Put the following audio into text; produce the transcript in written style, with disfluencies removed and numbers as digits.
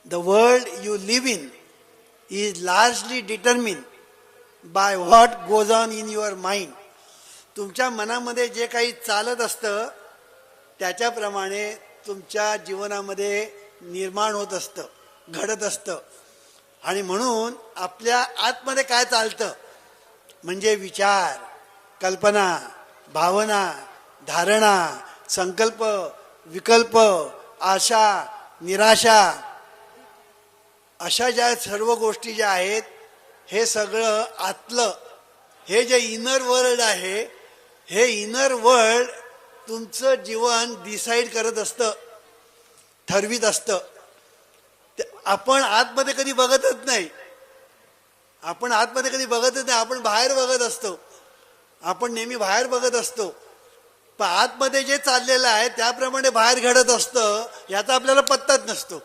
The world you live in is largely determined by what goes on in your mind. तुमच्या मनामध्ये जे काही चालत असतं त्याच्याप्रमाणे तुमच्या जीवनामध्ये निर्माण होत असतं, घडत असतं. आणि म्हणून आपल्या आतमध्ये काय चालतं म्हणजे विचार, कल्पना, भावना, धारणा, संकल्प, विकल्प, आशा, निराशा, अशा ज्या सर्व गोष्टी ज्या आहेत हे सगळं आतलं हे जे इनर वर्ल्ड आहे, हे इनर वर्ल्ड तुमचं जीवन डिसाईड करत असतं, ठरवित असतं. आपण आतमध्ये कधी बघतच नाही, आपण आतमध्ये कधी बघतच नाही. आपण बाहेर बघत असतो, आपण नेहमी बाहेर बघत असतो. पण आतमध्ये जे चाललेलं आहे त्याप्रमाणे बाहेर घडत असतं याचा आपल्याला पत्ताच नसतो.